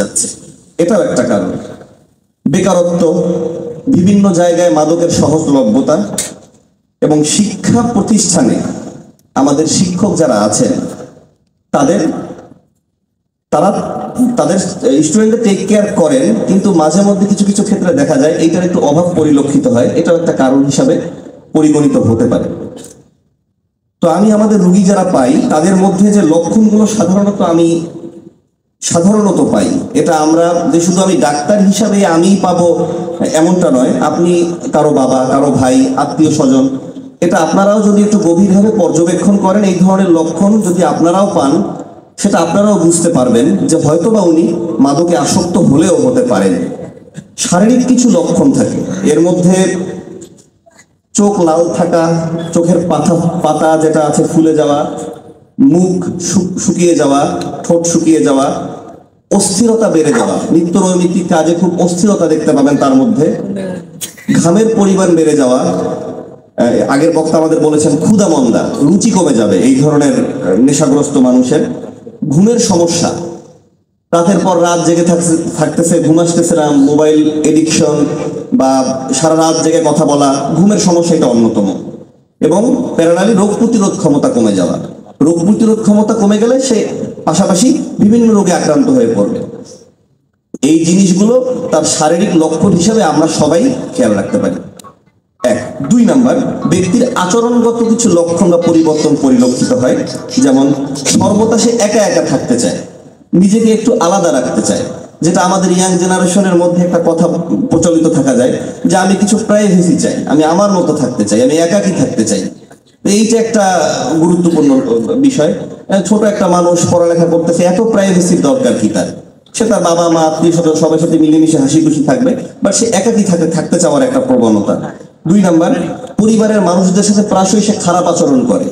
যাচ্ছে, এটাও একটা কারণ। বেকারত্ব, বিভিন্ন জায়গায় মাদকের সহজলভ্যতা এবং শিক্ষা প্রতিষ্ঠানে আমাদের শিক্ষক যারা আছেন তাদের তারা তাদের স্টুডেন্টদের টেক কেয়ার করেন, কিন্তু মাঝে মধ্যে কিছু কিছু ক্ষেত্রে দেখা যায় এইটার একটু অভাব পরিলক্ষিত হয়, এটাও একটা কারণ হিসাবে পরিগণিত হতে পারে। তো আমি আমাদের রোগী যারা পাই তাদের মধ্যে যে লক্ষণগুলো সাধারণত পাই, এটা আমরা যে শুধু আমি ডাক্তার হিসাবে আমি পাবো এমনটা নয়, আপনি কারো বাবা, কারো ভাই, আত্মীয় স্বজন, এটা আপনারাও যদি একটু গভীরভাবে পর্যবেক্ষণ করেন, এই ধরনের লক্ষণ যদি আপনারাও পান, সেটা আপনারাও বুঝতে পারবেন যে হয়তোবা উনি মাদকে আসক্ত হলেও হতে পারেন। শারীরিক কিছু লক্ষণ থাকে, এর মধ্যে চোখ লাল থাকা, চোখের পাতা যেটা আছে ফুলে যাওয়া, মুখ শুকিয়ে যাওয়া, ঠোঁট শুকিয়ে যাওয়া, অস্থিরতা বেড়ে যাওয়া, নিত্য নৈমিত্তিক কাজে খুব অস্থিরতা দেখতে পাবেন তার মধ্যে, ঘামের পরিমাণ বেড়ে যাওয়া, আগের বক্তা আমাদের বলেছেন ক্ষুধা মন্দা, রুচি কমে যাবে এই ধরনের নেশাগ্রস্ত মানুষের, ঘুমের সমস্যা, রাতের পর রাত জেগে থাকতেছে, ঘুম আসতেছে না, মোবাইল এডিকশন বা সারা রাত জেগে কথা বলা, ঘুমের সমস্যা এটা অন্যতম, এবং প্যারালালি রোগ প্রতিরোধ ক্ষমতা কমে যাওয়া। রোগ প্রতিরোধ ক্ষমতা কমে গেলে সে পাশাপাশি বিভিন্ন রোগে আক্রান্ত হয়ে পড়বে। এই জিনিসগুলো তার শারীরিক লক্ষণ হিসাবে আমরা সবাই খেয়াল রাখতে পারি। এক। 2 নাম্বার, ব্যক্তির আচরণগত কিছু লক্ষণ বা পরিবর্তন পরিলক্ষিত হয়, যেমন সর্বদা সে একা একা থাকতে চায়, নিজেকে একটু আলাদা রাখতে চায়, যেটা আমাদের ইয়াং জেনারেশনের মধ্যে একটা কথা প্রচলিত থাকা যায় যে আমি কিছু প্রাইভেসি চাই, আমি আমার মতো থাকতে চাই, আমি একাকী থাকতে চাই। এইটা একটা গুরুত্বপূর্ণ বিষয়। ছোট একটা মানুষ পড়ালেখা করতেছে, এত প্রাইভেসির দরকার কি তার? সে তার বাবা মা আত্মীয় স্বজন সবার সাথে মিলেমিশে হাসি খুশি থাকবে, বাট সে একাকী থাকতে চাওয়ার একটা প্রবণতা। 2 নাম্বার, পরিবারের মানুষদের সাথে প্রায়শই সে খারাপ আচরণ করে,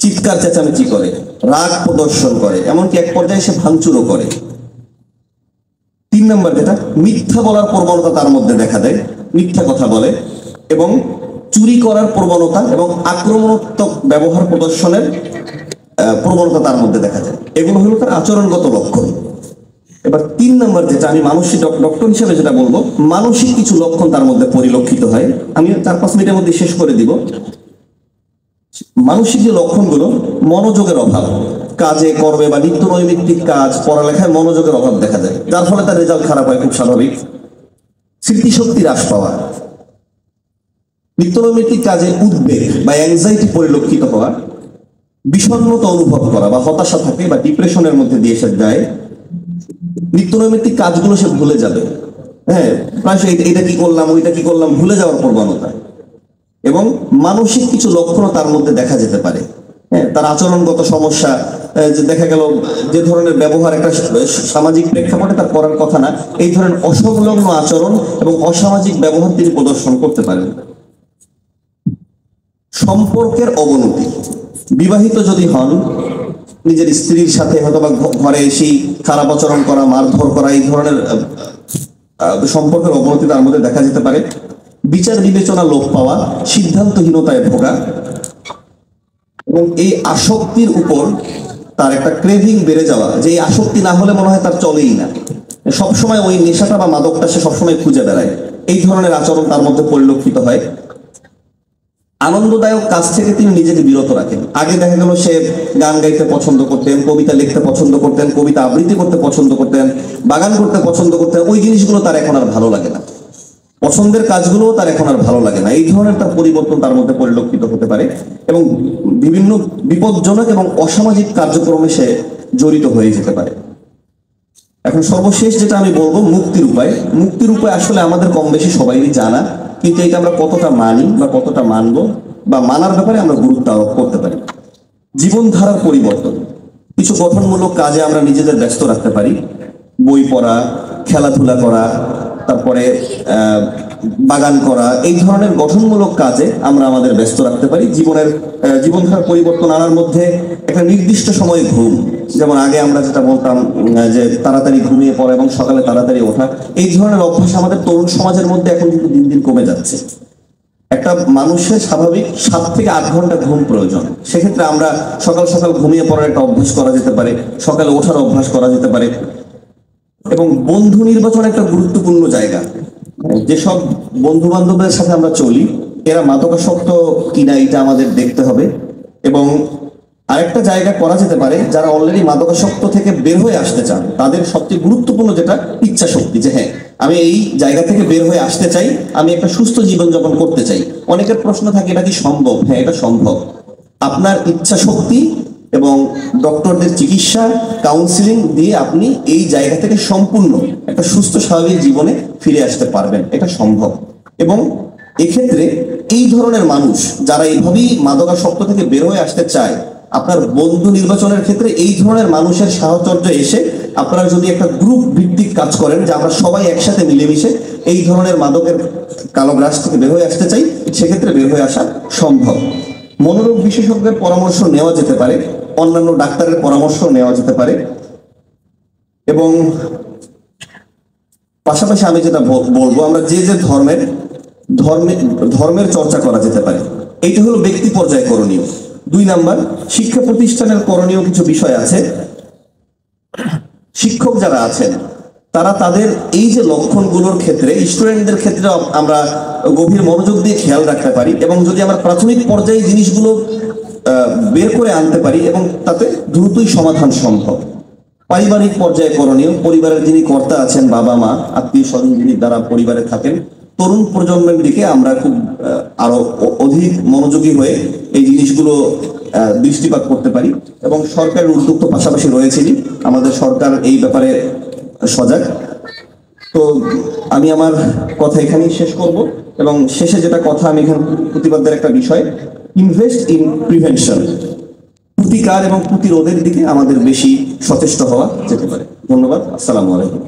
চিৎকার চেঁচামেচি করে, রাগ প্রদর্শন করে, এমনকি এক পর্যায়ে সে ভাঙচুরও করে। 3 নাম্বার যেটা, মিথ্যা বলার প্রবণতা তার মধ্যে দেখা দেয়, মিথ্যা কথা বলে, এবং চুরি করার প্রবণতা এবং আক্রমণাত্মক ব্যবহার প্রদর্শনের প্রবণতা তার মধ্যে দেখা যায়। এগুলো হলো তার আচরণগত লক্ষণ। এবার 3 নাম্বার যেটা, আমি মানসিক ডক্টর হিসেবে যেটা বলবো, মানসিক কিছু লক্ষণ তার মধ্যে পরিলক্ষিত হয়। আমি 4-5 মিনিটের মধ্যে শেষ করে দিব। মানসিক যে লক্ষণগুলো, মনোযোগের অভাব, কাজে কর্মে বা নিত্য নৈমিত্তিক কাজ, পড়ালেখায় মনোযোগের অভাব দেখা যায়, যার ফলে তার রেজাল্ট খারাপ হয়, খুব স্বাভাবিক। স্মৃতিশক্তি হ্রাস পাওয়া, নিত্য নৈমিত্তিক কাজে উদ্বেগ বা অ্যাংজাইটি পরিলক্ষিত হওয়া, বিষণ্ণতা অনুভব করা বা হতাশা থাকে বা ডিপ্রেশনের মধ্যে দিয়ে সে যায়, নিত্য নৈমিত্তিক কাজগুলো সে ভুলে যাবে, হ্যাঁ, প্রায় এটা কি করলাম ওইটা কি করলাম ভুলে যাওয়ার প্রবণতা, এবং মানসিক কিছু লক্ষণও তার মধ্যে দেখা যেতে পারে। হ্যাঁ, তার আচরণগত সমস্যা, যে দেখা গেল যে ধরনের ব্যবহার একটা সামাজিক প্রেক্ষাপটে তার করার কথা না, এই ধরনের অসংলগ্ন আচরণ এবং অসামাজিক ব্যবহার তিনি প্রদর্শন করতে পারেন। সম্পর্কের অবনতি, বিবাহিত যদি হন, নিজের স্ত্রীর সাথে হয়তো বা ঘরে এসেই খারাপ আচরণ করা, মারধর করা, এই ধরনের সম্পর্কের অবনতি তার মধ্যে দেখা যেতে পারে। বিচার বিবেচনা লোপ পাওয়া, সিদ্ধান্তহীনতায় ভোগা, এবং এই আসক্তির উপর তার একটা ক্রেভিং বেড়ে যাওয়া, যে এই আসক্তি না হলে মনে হয় তার চলেই না, সবসময় ওই নেশাটা বা মাদকটা সে সবসময় খুঁজে বেড়ায়, এই ধরনের আচরণ তার মধ্যে পরিলক্ষিত হয়। আনন্দদায়ক কাজ থেকে তিনি নিজেকে বিরত রাখেন। আগে দেখা গেল সে গান গাইতে পছন্দ করতেন, কবিতা লিখতে পছন্দ করতেন, কবিতা আবৃত্তি করতে পছন্দ করতেন, বাগান করতে পছন্দ করতেন, ওই জিনিসগুলো তার এখন আর ভালো লাগে না, পছন্দের কাজগুলোও তার এখন আর ভালো লাগে না। এই ধরনের তার পরিবর্তন তার মধ্যে পরিলক্ষিত হতে পারে, এবং বিভিন্ন বিপজ্জনক এবং অসামাজিক কার্যক্রমে সে জড়িত হয়ে যেতে পারে। এখন সর্বশেষ যেটা আমি বলবো, মুক্তির উপায়। মুক্তির উপায় আসলে আমাদের কম বেশি সবাইই জানা, কিন্তু এটা আমরা কতটা মানি বা কতটা মানবো বা মানার ব্যাপারে আমরা গুরুত্ব আরোপ করতে পারি। জীবনধারার পরিবর্তন, কিছু গঠনমূলক কাজে আমরা নিজেদের ব্যস্ত রাখতে পারি, বই পড়া, খেলাধুলা করা, তারপরে বাগান করা, এই ধরনের গঠনমূলক কাজে আমরা আমাদের ব্যস্ত রাখতে পারি। জীবনধারার পরিবর্তন আনার মধ্যে একটা নির্দিষ্ট সময়ে ঘুম, যেমন আগে আমরা যেটা বলতাম যে তাড়াতাড়ি ঘুমিয়ে পড়া এবং সকালে তাড়াতাড়ি ওঠা, এই ধরনের অভ্যাস আমাদের তরুণ সমাজের মধ্যে এখন কিন্তু দিন দিন কমে যাচ্ছে। একটা মানুষের স্বাভাবিক 7 থেকে 8 ঘন্টা ঘুম প্রয়োজন, সেক্ষেত্রে আমরা সকাল সকাল ঘুমিয়ে পড়ার একটা অভ্যাস করা যেতে পারে, সকালে ওঠার অভ্যাস করা যেতে পারে। এবং বন্ধু নির্বাচন একটা গুরুত্বপূর্ণ জায়গা। যেসব বন্ধু বান্ধবের সাথে আমরা চলি এরা মাদকাসক্ত কিনা এটা আমাদের দেখতে হবে। এবং আরেকটা জায়গা করা যেতে পারে, যারা অলরেডি মাদকাসক্ত থেকে বের হয়ে আসতে চান তাদের সবচেয়ে গুরুত্বপূর্ণ যেটা ইচ্ছা শক্তি, যে হ্যাঁ আমি এই জায়গা থেকে বের হয়ে আসতে চাই, আমি একটা সুস্থ জীবনযাপন করতে চাই। অনেকের প্রশ্ন থাকে এটা কি সম্ভব? হ্যাঁ, এটা সম্ভব। আপনার ইচ্ছা শক্তি এবং ডক্টরদের চিকিৎসা, কাউন্সিলিং দিয়ে আপনি এই জায়গা থেকে সম্পূর্ণ একটা সুস্থ স্বাভাবিক জীবনে ফিরে আসতে পারবেন, এটা সম্ভব। এবং এক্ষেত্রে এই ধরনের মানুষ যারা এইভাবেই মাদকাসক্ত থেকে বের হয়ে আসতে চায়, আপনার বন্ধু নির্বাচনের ক্ষেত্রে এই ধরনের মানুষের সাহচর্য এসে আপনারা যদি একটা গ্রুপ ভিত্তিক কাজ করেন, যে আমরা সবাই একসাথে মিলেমিশে এই ধরনের মাদকের কালো গ্রাস থেকে বের হয়ে আসতে চাই, সেক্ষেত্রে বের হয়ে আসা সম্ভব। মনোরোগ বিশেষজ্ঞের পরামর্শ নেওয়া যেতে পারে, অন্যান্য ডাক্তারের পরামর্শ নেওয়া যেতে পারে। এবং পাশাপাশি আমি যেটা বলবো, আমরা যে যে ধর্মের চর্চা করা যেতে পারে, এইটা হলো ব্যক্তি পর্যায়ে করণীয়। 2 নাম্বার, শিক্ষা প্রতিষ্ঠানের করণীয় কিছু বিষয় আছে। শিক্ষক যারা আছেন তারা তাদের এই যে লক্ষণগুলোর ক্ষেত্রে স্টুডেন্টদের ক্ষেত্রে আমরা গভীর মনোযোগ দিয়ে খেয়াল রাখতে পারি, এবং যদি আমরা প্রাথমিক পর্যায়ে জিনিসগুলো বের করে আনতে পারি এবং তাতে দ্রুতই সমাধান সম্ভব। পারিবারিক পর্যায়ে করণীয়, পরিবারের যিনি কর্তা আছেন, বাবা মা, আত্মীয় স্বজন যিনি দ্বারা পরিবারে থাকেন, তরুণ প্রজন্মের দিকে আমরা খুব আরো অধিক মনোযোগী হয়ে এই জিনিসগুলো দৃষ্টিপাত করতে পারি। এবং সরকারের উদ্যোগ তো পাশাপাশি রয়েছেই, আমাদের সরকার এই ব্যাপারে সজাগ। তো আমি আমার কথা এখানেই শেষ করব, এবং শেষে যেটা কথা আমি এখানে প্রতিবাদের একটা বিষয়, ইনভেস্ট ইন প্রিভেনশন, প্রতিকার এবং প্রতিরোধের দিকে আমাদের বেশি সচেষ্ট হওয়া যেতে পারে। ধন্যবাদ। আসসালামু আলাইকুম।